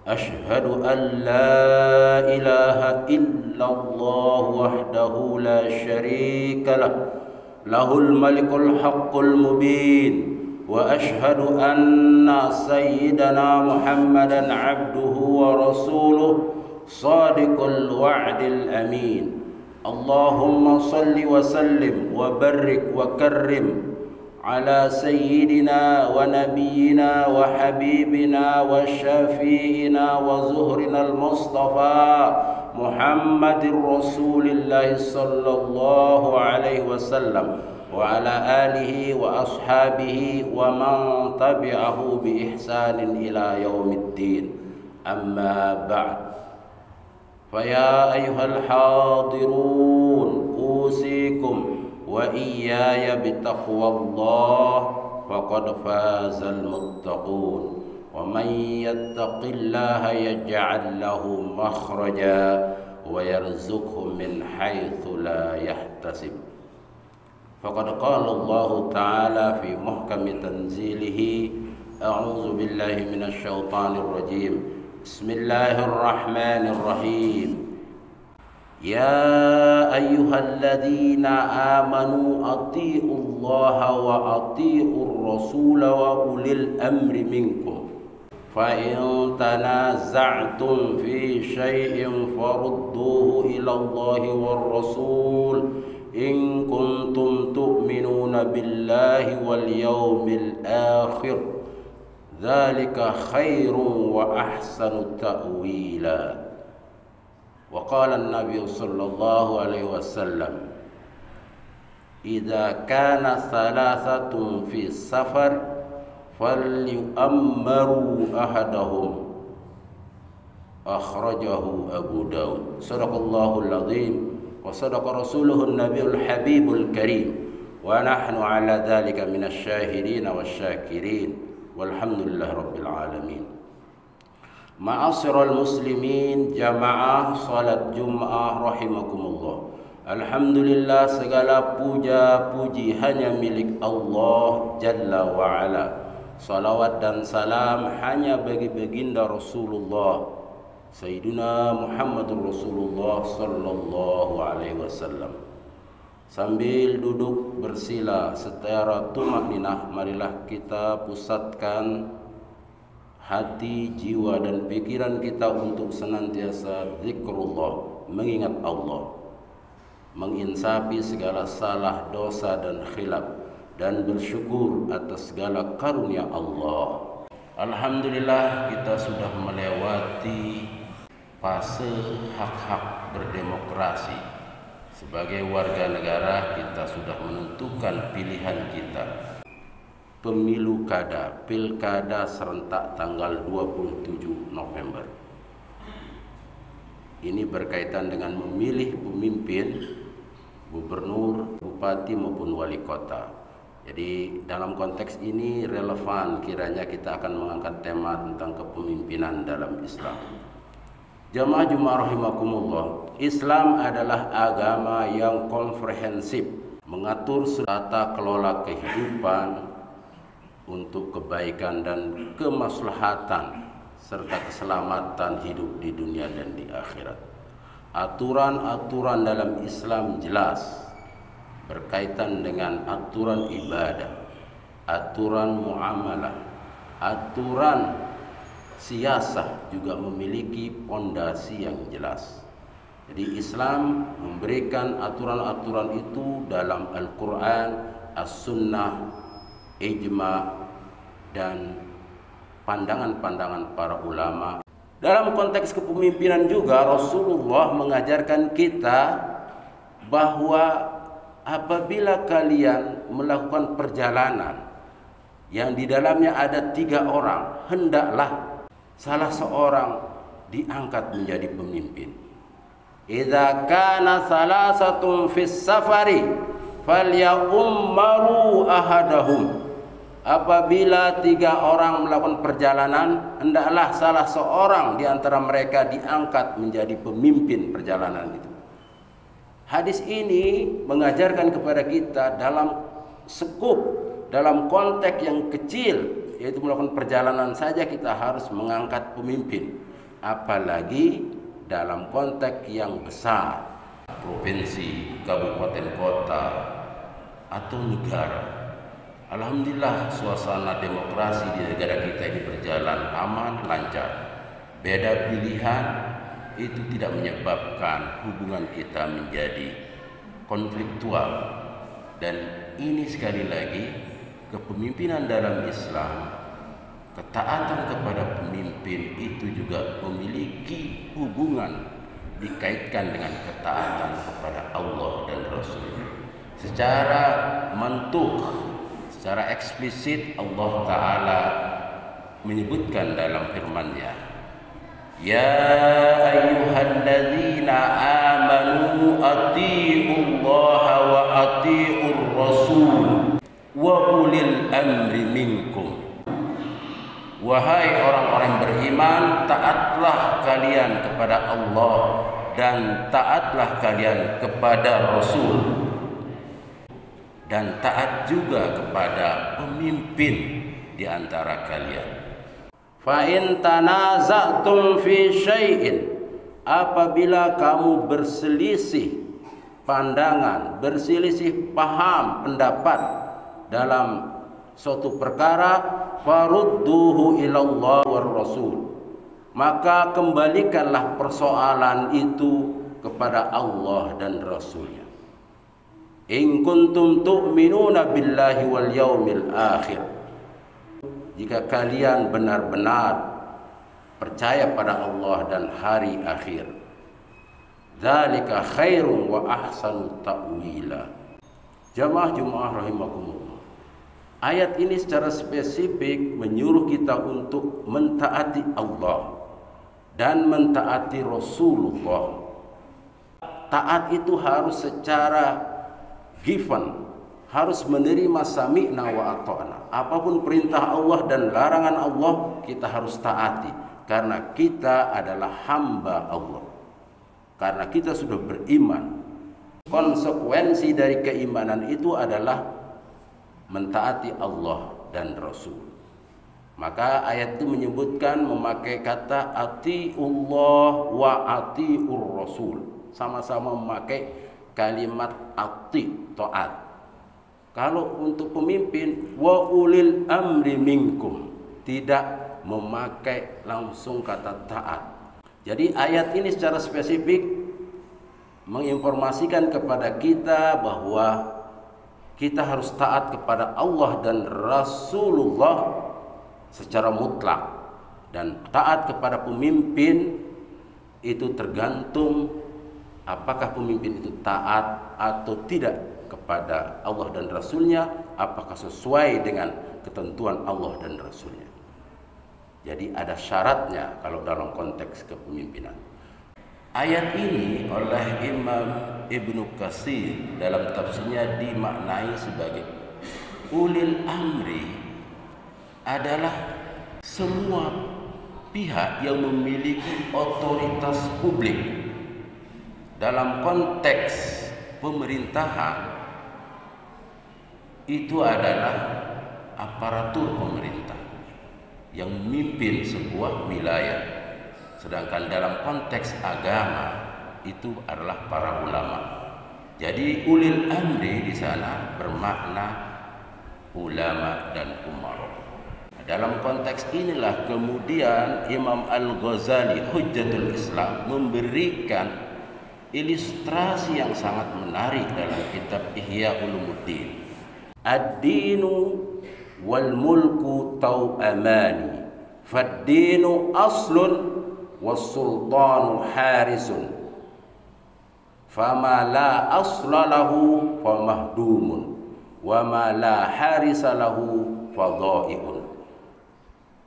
أشهد أن لا إله إلا الله وحده لا شريك له له الملك الحق المبين وأشهد أن سيدنا محمدا عبده ورسوله صادق الوعد الأمين اللهم صل وسلم وبارك وكرم على سيدنا ونبينا وحبيبنا وشفيعنا وزهرنا المصطفى محمد رسول الله صلى الله عليه وسلم وعلى آله وأصحابه ومن تبعه بإحسان إلى يوم الدين أما بعد فيا أيها الحاضرون أوصيكم وإياي بتقوى الله فقد فاز المتقون ومن يتق الله يجعل له مخرجا ويرزقه من حيث لا يحتسب فقد قال الله تعالى في محكم تنزيله أعوذ بالله من الشيطان الرجيم بسم الله الرحمن الرحيم يا أيها الذين آمنوا أطيعوا الله وأطيعوا الرسول وأولي الأمر منكم فإن تنازعتم في شيء فردوه إلى الله والرسول إن كنتم تؤمنون بالله واليوم الآخر ذلك خير وأحسن تأويلا وقال النبي صلى الله عليه وسلم إذا كان ثلاثة في السفر فليؤمروا أحدهم أخرجه أبو داود صدق الله العظيم وصدق رسوله النبي الحبيب الكريم ونحن على ذلك من الشاهدين والشاكرين والحمد لله رب العالمين. Ma'asyiral muslimin jamaah salat Jum'ah rahimakumullah. Alhamdulillah, segala puja puji hanya milik Allah Jalla wa Ala. Salawat dan salam hanya bagi baginda Rasulullah Sayyidina Muhammadur Rasulullah sallallahu alaihi wasallam. Sambil duduk bersila secara tumakninah, marilah kita pusatkan hati, jiwa dan pikiran kita untuk senantiasa zikrullah, mengingat Allah, menginsafi segala salah, dosa dan khilaf, dan bersyukur atas segala karunia Allah. Alhamdulillah, kita sudah melewati fase hak-hak berdemokrasi. Sebagai warga negara, kita sudah menentukan pilihan kita. Pemilu kada, pilkada serentak tanggal 27 November. Ini berkaitan dengan memilih pemimpin, gubernur, bupati maupun wali kota. Jadi dalam konteks ini relevan kiranya kita akan mengangkat tema tentang kepemimpinan dalam Islam. Jamaah Jumat rahimakumullah, Islam adalah agama yang komprehensif, mengatur tata kelola kehidupan untuk kebaikan dan kemaslahatan serta keselamatan hidup di dunia dan di akhirat. Aturan-aturan dalam Islam jelas berkaitan dengan aturan ibadah, aturan muamalah, aturan siasah juga memiliki pondasi yang jelas. Jadi Islam memberikan aturan-aturan itu dalam Al-Quran, As-Sunnah, ijma dan pandangan-pandangan para ulama. Dalam konteks kepemimpinan juga Rasulullah mengajarkan kita bahwa apabila kalian melakukan perjalanan yang di dalamnya ada 3 orang, hendaklah salah seorang diangkat menjadi pemimpin. Idza kana salasatun fis safari falyummaru ahadahum. Apabila 3 orang melakukan perjalanan, hendaklah salah seorang di antara mereka diangkat menjadi pemimpin perjalanan itu. Hadis ini mengajarkan kepada kita dalam skup, dalam konteks yang kecil, yaitu melakukan perjalanan saja kita harus mengangkat pemimpin. apalagi dalam konteks yang besar, provinsi, kabupaten kota, atau negara. Alhamdulillah suasana demokrasi di negara kita ini berjalan aman, lancar. Beda pilihan itu tidak menyebabkan hubungan kita menjadi konfliktual. Dan ini sekali lagi kepemimpinan dalam Islam, ketaatan kepada pemimpin itu juga memiliki hubungan dikaitkan dengan ketaatan kepada Allah dan Rasul-Nya. Secara mantuk, secara eksplisit Allah Ta'ala menyebutkan dalam firman-Nya, ya ayyuhalladzina amanu atii'ullaha wa atii'ur rasul wa ulil amri minkum. Wahai orang-orang beriman, taatlah kalian kepada Allah dan taatlah kalian kepada Rasul, dan taat juga kepada pemimpin di antara kalian. Fa in tanaza'tum fi syai'in, apabila kamu berselisih pandangan, berselisih paham, pendapat dalam suatu perkara, farudduhu ilallah war rasul, maka kembalikanlah persoalan itu kepada Allah dan Rasulnya. In kuntum tu'minuna billahi wal yaumil akhir, jika kalian benar-benar percaya pada Allah dan hari akhir. Dzalika khairun wa ahsanu ta'wila. Jamaah Jumat rahimakumullah. Ayat ini secara spesifik menyuruh kita untuk mentaati Allah dan mentaati Rasulullah. Taat itu harus secara given, harus menerima sami'na wa ata'na. Apapun perintah Allah dan larangan Allah, kita harus taati, karena kita adalah hamba Allah, karena kita sudah beriman. Konsekuensi dari keimanan itu adalah mentaati Allah dan Rasul. Maka ayat itu menyebutkan memakai kata atiullah wa atiur rasul, sama-sama memakai kalimat ati, taat. Kalau untuk pemimpin wa ulil amri minkum, tidak memakai langsung kata taat. Jadi ayat ini secara spesifik menginformasikan kepada kita bahwa kita harus taat kepada Allah dan Rasulullah secara mutlak, dan taat kepada pemimpin itu tergantung apakah pemimpin itu taat atau tidak kepada Allah dan Rasulnya, apakah sesuai dengan ketentuan Allah dan Rasulnya. Jadi ada syaratnya kalau dalam konteks kepemimpinan. Ayat ini oleh Imam Ibnu Katsir dalam tafsirnya dimaknai sebagai ulil amri adalah semua pihak yang memiliki otoritas publik dalam konteks pemerintahan. Itu adalah aparatur pemerintah yang memimpin sebuah wilayah. Sedangkan dalam konteks agama itu adalah para ulama. Jadi ulil amri di sana bermakna ulama dan umara. Dalam konteks inilah kemudian Imam Al-Ghazali Hujjatul Islam memberikan ilustrasi yang sangat menarik dalam kitab Ihya Ulumuddin. Ad-dinu wal mulku tau'amani, fad-dinu aslun was-sultanu harisun, fama la asla lahu famahdumun, wa ma la harisa lahu fadha'iun.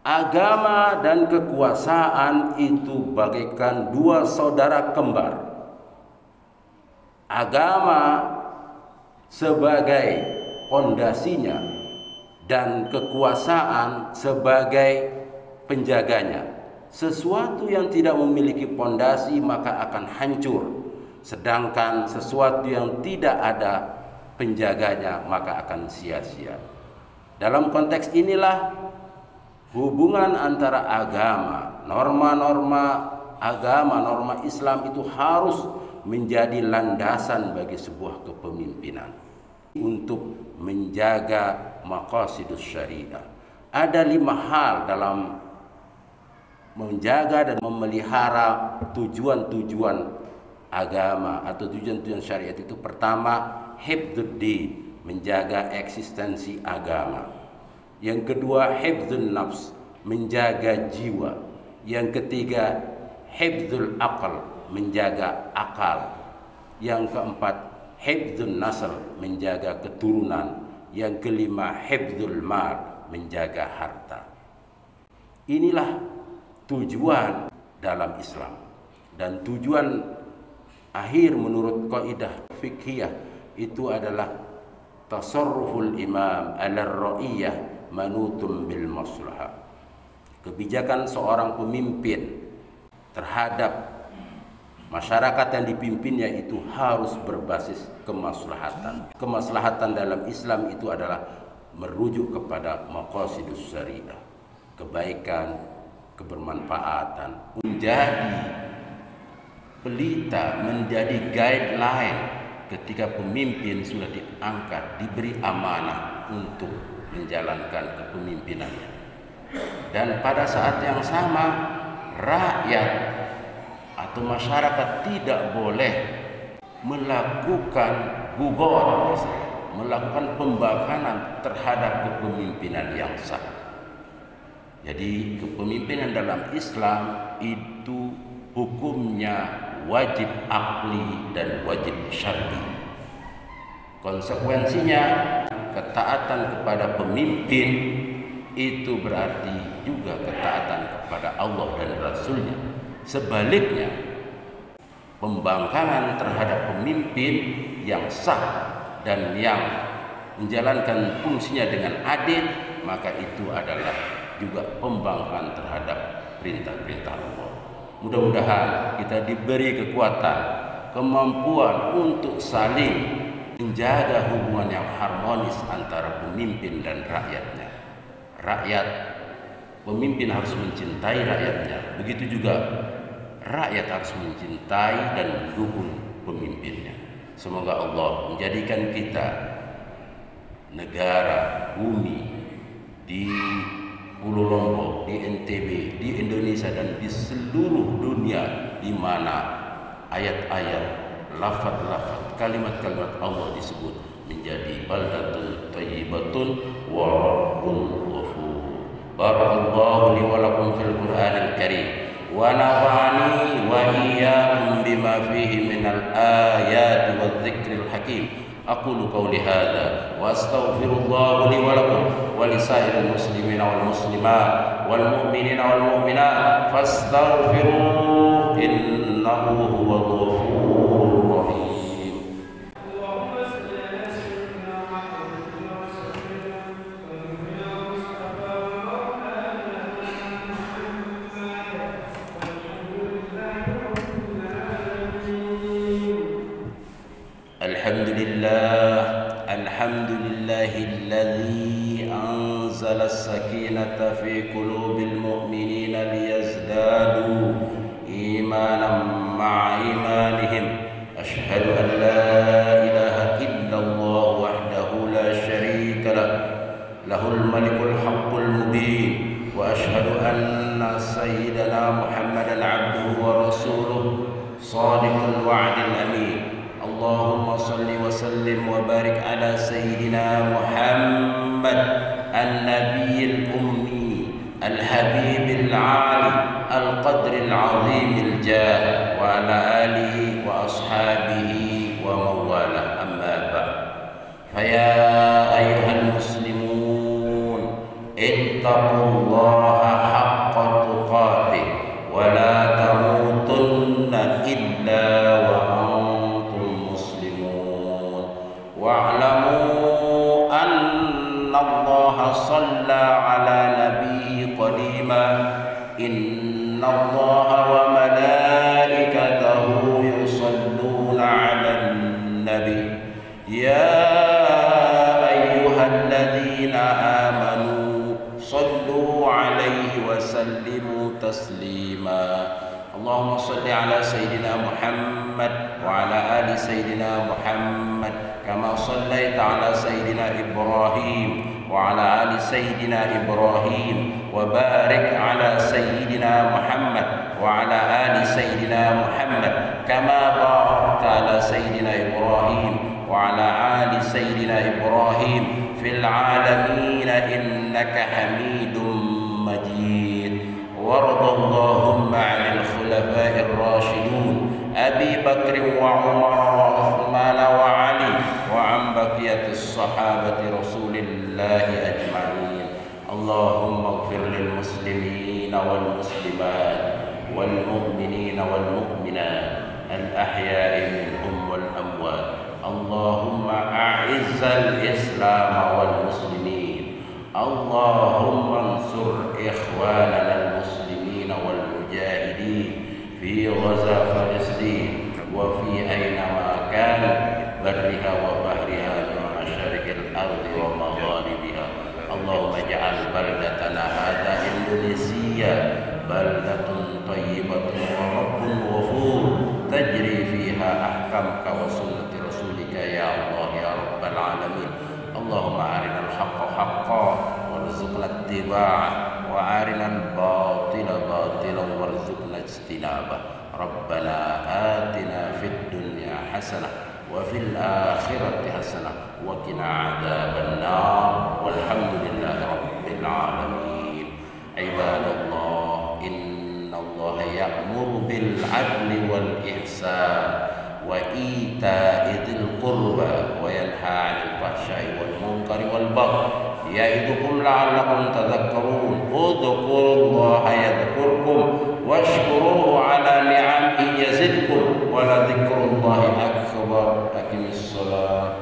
Agama dan kekuasaan itu bagaikan dua saudara kembar. Agama sebagai pondasinya dan kekuasaan sebagai penjaganya. Sesuatu yang tidak memiliki pondasi maka akan hancur, sedangkan sesuatu yang tidak ada penjaganya maka akan sia-sia. Dalam konteks inilah hubungan antara agama norma-norma agama, norma Islam itu harus menjadi landasan bagi sebuah kepemimpinan untuk menjaga maqasidus syariah. Ada 5 hal dalam menjaga dan memelihara tujuan-tujuan agama atau tujuan-tujuan syariat itu. Pertama, hifdzuddin, menjaga eksistensi agama. Yang kedua, hifdzun nafs, menjaga jiwa. Yang ketiga, hifdzul aql, menjaga akal. Yang keempat, hifdzun nasl, menjaga keturunan. Yang kelima, hifdzul mal, menjaga harta. Inilah tujuan dalam Islam, dan tujuan akhir menurut kaidah fiqhiyah itu adalah tasarruful imam ala ra'iyah manutum bil maslahah. Kebijakan seorang pemimpin terhadap masyarakat yang dipimpinnya itu harus berbasis kemaslahatan. Kemaslahatan dalam Islam itu adalah merujuk kepada maqasidus syariah, kebaikan, kebermanfaatan, menjadi pelita, menjadi guideline ketika pemimpin sudah diangkat, diberi amanah untuk menjalankan kepemimpinannya. Dan pada saat yang sama, rakyat atau masyarakat tidak boleh melakukan bugor, melakukan pembangkangan terhadap kepemimpinan yang sah. Jadi kepemimpinan dalam Islam itu hukumnya wajib akli dan wajib syar'i. Konsekuensinya, ketaatan kepada pemimpin itu berarti juga ketaatan kepada Allah dan Rasulnya. Sebaliknya, pembangkangan terhadap pemimpin yang sah dan yang menjalankan fungsinya dengan adil, maka itu adalah juga pembangkangan terhadap perintah-perintah Allah. Mudah-mudahan kita diberi kekuatan, kemampuan untuk saling menjaga hubungan yang harmonis antara pemimpin dan rakyatnya. Pemimpin harus mencintai rakyatnya, begitu juga rakyat harus mencintai dan mendukung pemimpinnya. Semoga Allah menjadikan kita negara, bumi di Pulau Lombok, di NTB, di Indonesia dan di seluruh dunia di mana ayat-ayat, lafaz-lafaz, kalimat-kalimat Allah disebut menjadi baldatun thayyibatun wa rabbun ghafur. Barakallahu li wa lakum fil Qur'anil Karim wa nafa'ani wa iyyakum bima fihi minal ayati wadh-dhikril hakim. Aqulu qawli hadza wa astaghfirullah li wa lakum wa li sa'iril muslimina wal muslimat wal mu'minina wal mu'minat fastaghfiruhu innahu huwal ghafurur rahim. Alhamdulillahilladzi anzala as-sakinata fi qulubil mu'minina liyazdadu imanan ma'a imanihim. Asyhadu an la ilaha illallah wahdahu la syarika lah, lahul malikul haqqul mubin, wa asyhadu anna sayyidana Muhammadan abduhu wa rasuluh shadiqul wa'dil amin. Allahumma salli wa sallim wa barik ala sayyidina Muhammad an-nabiyil ummi al-habibil ali al-qadril azimil jah wa ala alihi wa ashabihi wa mawala, amma ba'd. Faya ayyuhal muslimun ittaqullaha haqqa tuqatih wa la tamutunna illa wa wa'lamu anna Allah shalla ala nabiyyi qadima. Inna Allah wa malaikatahu yusalluna ala nabi ya ayyuhalladzina amanu sallu alaihi wa sallimu تسليما. اللهم صل على سيدنا محمد وعلى آل سيدنا محمد كما صليت على سيدنا إبراهيم وعلى آل سيدنا إبراهيم، وبارك على سيدنا محمد وعلى آل سيدنا محمد كما باركت على سيدنا إبراهيم وعلى آل سيدنا إبراهيم في العالمين إنك حميد مجيد. وارض اللهم عن الخلفاء الراشدون أبي بكر وعمر وعثمان وعلي وعن بقية الصحابة رسول الله أجمعين. اللهم اغفر للمسلمين والمسلمات والمؤمنين والمؤمنات الأحياء منهم والأموات. اللهم أعز الإسلام والمسلمين. اللهم انصر إخواننا المسلمين والمجاهدين في غزة فلسطين وفي أينما كانوا، برها وبحرها، من مشارق الأرض ومغاربها. اللهم اجعل بلدتنا هذا إندونيسيا بلدة طيبة ورب غفور تجري فيها أحكامك وسنة رسولك يا الله يا رب العالمين. اللهم أرنا الحق حقا وارزقنا اتباعه، وأرنا الباطل باطلا وارزقنا اجتنابه. ربنا آتنا في الدنيا حسنة وفي الآخرة حسنة وقنا عذاب النار، والحمد لله رب العالمين. عباد الله، إن الله يأمر بالعدل والإحسان وإيتاء ذي القربى وينهى عن الفحشاء والمنكر والبغي يعظكم لعلكم تذكرون. اذكروا الله يذكركم واشكروه على نعمه يزدكم ولذكر الله أكبر. أقم الصلاة.